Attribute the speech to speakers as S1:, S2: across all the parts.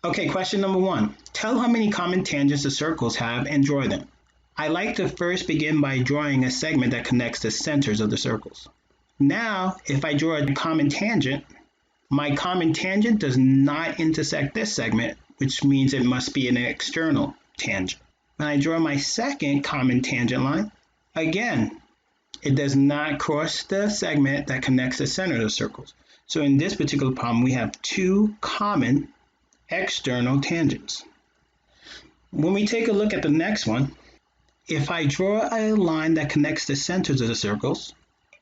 S1: Okay, question number 1. Tell how many common tangents the circles have and draw them. I like to first begin by drawing a segment that connects the centers of the circles. Now, if I draw a common tangent, my common tangent does not intersect this segment, which means it must be an external tangent. When I draw my second common tangent line, again, it does not cross the segment that connects the center of the circles. So in this particular problem, we have 2 common external tangents. When we take a look at the next one, if I draw a line that connects the centers of the circles,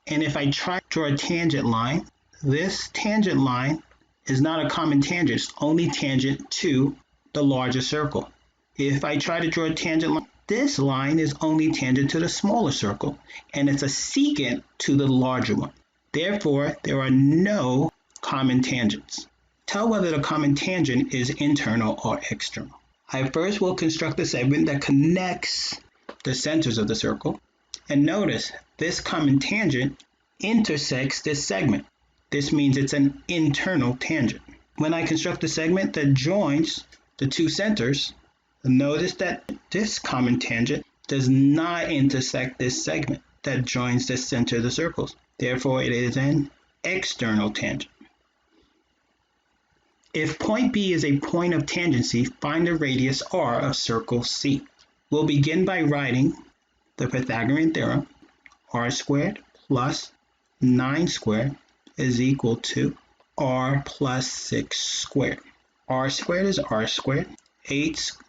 S1: and if I try to draw a tangent line, this tangent line is not a common tangent, it's only tangent to the larger circle. If I try to draw a tangent line, this line is only tangent to the smaller circle, and it's a secant to the larger one. Therefore, there are no common tangents. Tell whether the common tangent is internal or external. I first will construct a segment that connects the centers of the circle, and notice this common tangent intersects this segment. This means it's an internal tangent. When I construct a segment that joins the 2 centers, notice that this common tangent does not intersect this segment that joins the center of the circles. Therefore, it is an external tangent. If point B is a point of tangency, find the radius r of circle C. We'll begin by writing the Pythagorean theorem, r squared plus 9 squared is equal to r plus 6 squared. R squared is r squared.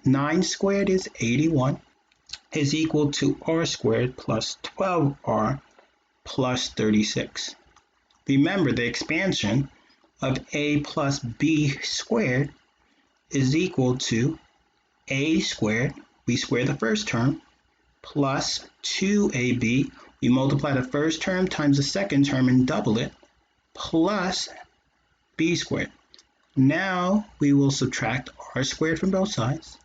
S1: 9 squared is 81 is equal to r squared plus 12r plus 36. Remember, the expansion of a plus b squared is equal to a squared, we square the first term, plus 2ab, we multiply the first term times the second term and double it, plus b squared. Now we will subtract r squared from both sides,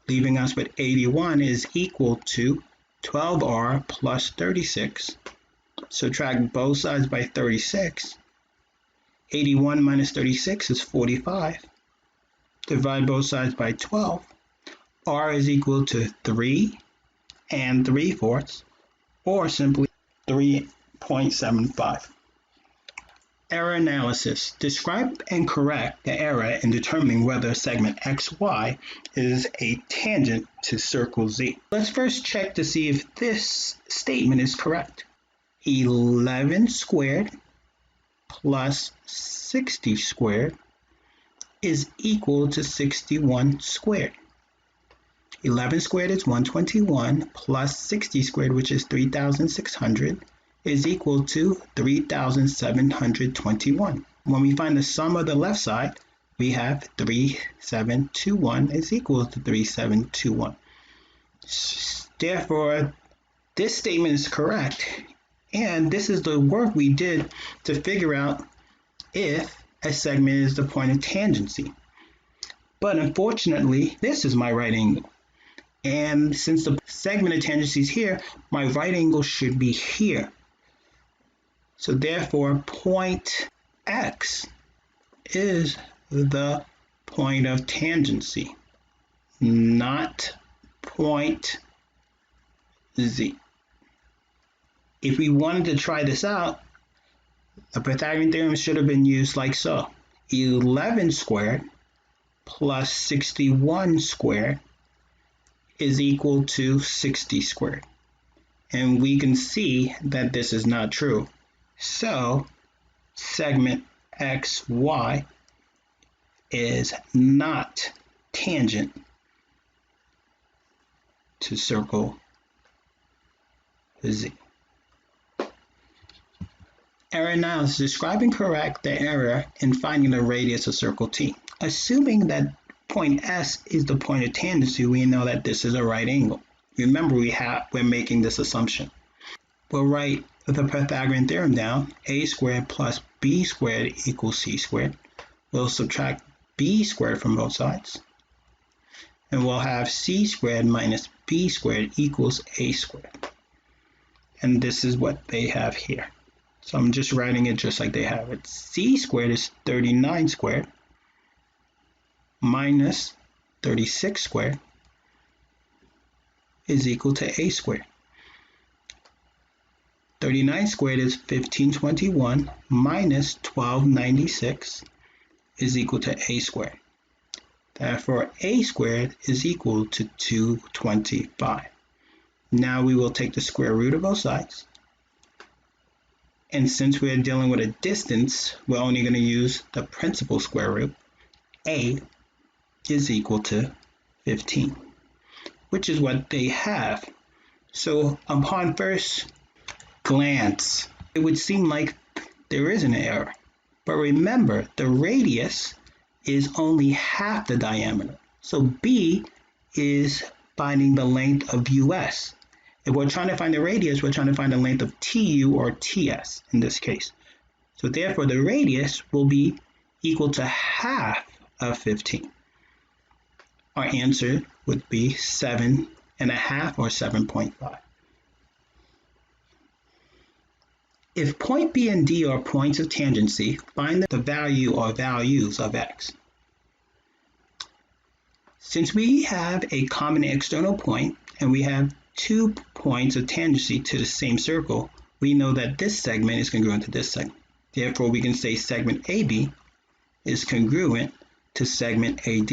S1: leaving us with 81 is equal to 12r plus 36. Subtract both sides by 36. 81 minus 36 is 45. Divide both sides by 12. R is equal to 3 and 3/4, or simply 3.75. Error analysis. Describe and correct the error in determining whether segment XY is a tangent to circle Z. Let's first check to see if this statement is correct. 11 squared plus 60 squared is equal to 61 squared. 11 squared is 121 plus 60 squared, which is 3,600, is equal to 3,721. When we find the sum of the left side, we have 3,721 is equal to 3,721. Therefore, this statement is correct, and this is the work we did to figure out if a segment is the point of tangency. But unfortunately, this is my right angle. And since the segment of tangency is here, my right angle should be here. So therefore, point X is the point of tangency, not point Z. If we wanted to try this out, the Pythagorean theorem should have been used like so. 11 squared plus 61 squared is equal to 60 squared. And we can see that this is not true. So segment XY is not tangent to circle Z. Error analysis. Describe and correct the error in finding the radius of circle T. Assuming that point S is the point of tangency, we know that this is a right angle. Remember, we're making this assumption. We'll write the Pythagorean theorem down. A squared plus b squared equals c squared. We'll subtract b squared from both sides. And we'll have c squared minus b squared equals a squared. And this is what they have here. So I'm just writing it just like they have it. C squared is 39 squared minus 36 squared is equal to a squared. 39 squared is 1521 minus 1296 is equal to a squared. Therefore, a squared is equal to 225. Now we will take the square root of both sides. And since we're dealing with a distance, we're only going to use the principal square root. A is equal to 15, which is what they have. So upon first glance, it would seem like there is an error. But remember, the radius is only half the diameter. So B is finding the length of US. If we're trying to find the radius, we're trying to find the length of TU or TS in this case. So therefore, the radius will be equal to half of 15. Our answer would be 7.5 or 7.5. If point B and D are points of tangency, find the value or values of x. Since we have a common external point and we have 2 points of tangency to the same circle, we know that this segment is congruent to this segment. Therefore, we can say segment AB is congruent to segment AD.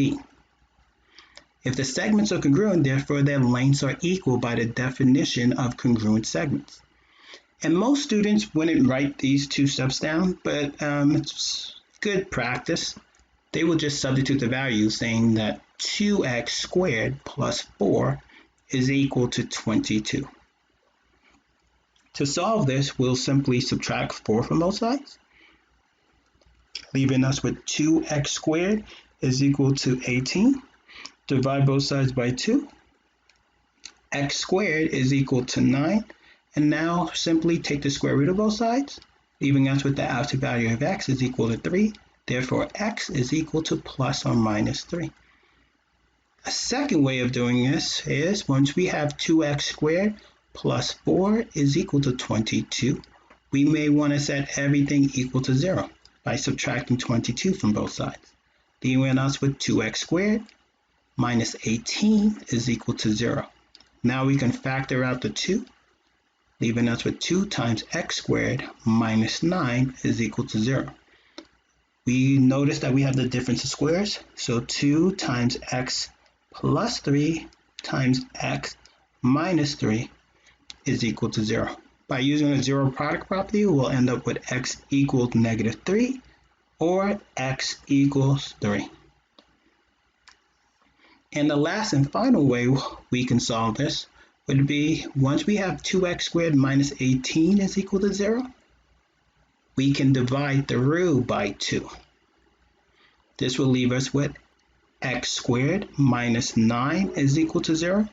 S1: If the segments are congruent, therefore their lengths are equal by the definition of congruent segments. And most students wouldn't write these 2 steps down, but it's good practice. They will just substitute the value, saying that 2x squared plus 4 is equal to 22. To solve this, we'll simply subtract 4 from both sides, leaving us with 2x squared is equal to 18. Divide both sides by 2. X squared is equal to 9. And now simply take the square root of both sides, leaving us with the absolute value of x is equal to 3. Therefore, x is equal to plus or minus 3. A second way of doing this is once we have 2x squared plus 4 is equal to 22, we may want to set everything equal to 0 by subtracting 22 from both sides, leaving us with 2x squared minus 18 is equal to 0. Now we can factor out the 2, leaving us with 2 times x squared minus 9 is equal to 0. We notice that we have the difference of squares, so 2 times x plus 3 times x minus 3 is equal to 0. By using a zero product property, we'll end up with x equals negative 3 or x equals 3. And the last and final way we can solve this would be once we have 2x squared minus 18 is equal to 0, we can divide through by 2. This will leave us with x squared minus 9 is equal to 0.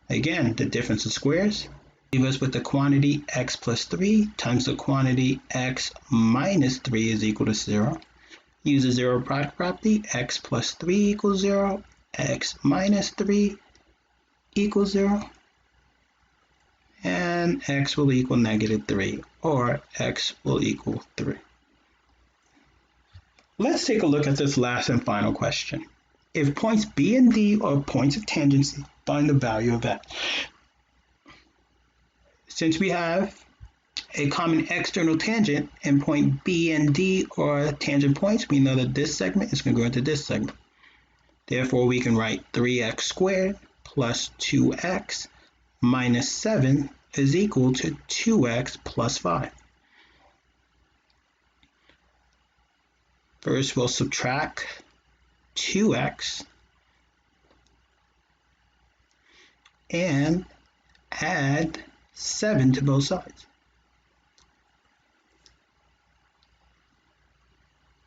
S1: Again, the difference of squares. Leave us with the quantity x plus 3 times the quantity x minus 3 is equal to 0. Use the zero product property, x plus 3 equals 0, x minus 3 equals 0. And x will equal negative 3, or x will equal 3. Let's take a look at this last and final question. If points B and D are points of tangency, find the value of x. Since we have a common external tangent and point B and D are tangent points, we know that this segment is congruent to this segment. Therefore, we can write 3x squared plus 2x minus 7 is equal to 2x plus 5. First, we'll subtract 2x and add 7 to both sides.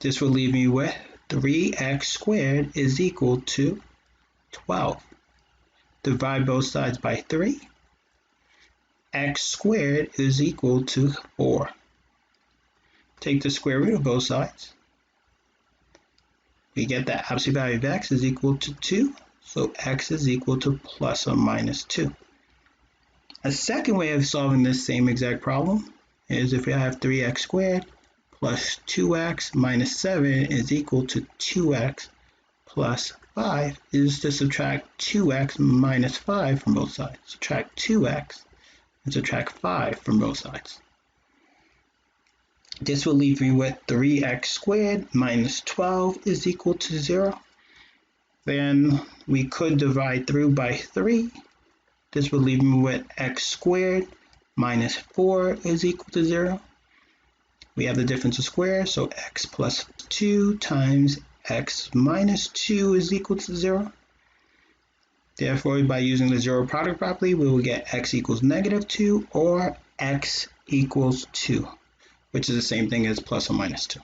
S1: This will leave me with 3x squared is equal to 12. Divide both sides by 3. X squared is equal to 4. Take the square root of both sides. We get that absolute value of x is equal to 2, so x is equal to plus or minus 2. A second way of solving this same exact problem is if we have 3x squared plus 2x minus 7 is equal to 2x plus 5 is to subtract 2x minus 5 from both sides. Subtract 2x and subtract 5 from both sides. This will leave me with 3x squared minus 12 is equal to 0. Then we could divide through by 3. This will leave me with x squared minus 4 is equal to 0. We have the difference of squares, so x plus 2 times x minus 2 is equal to 0. Therefore, by using the zero product property, we will get x equals negative 2 or x equals 2, which is the same thing as plus or minus 2.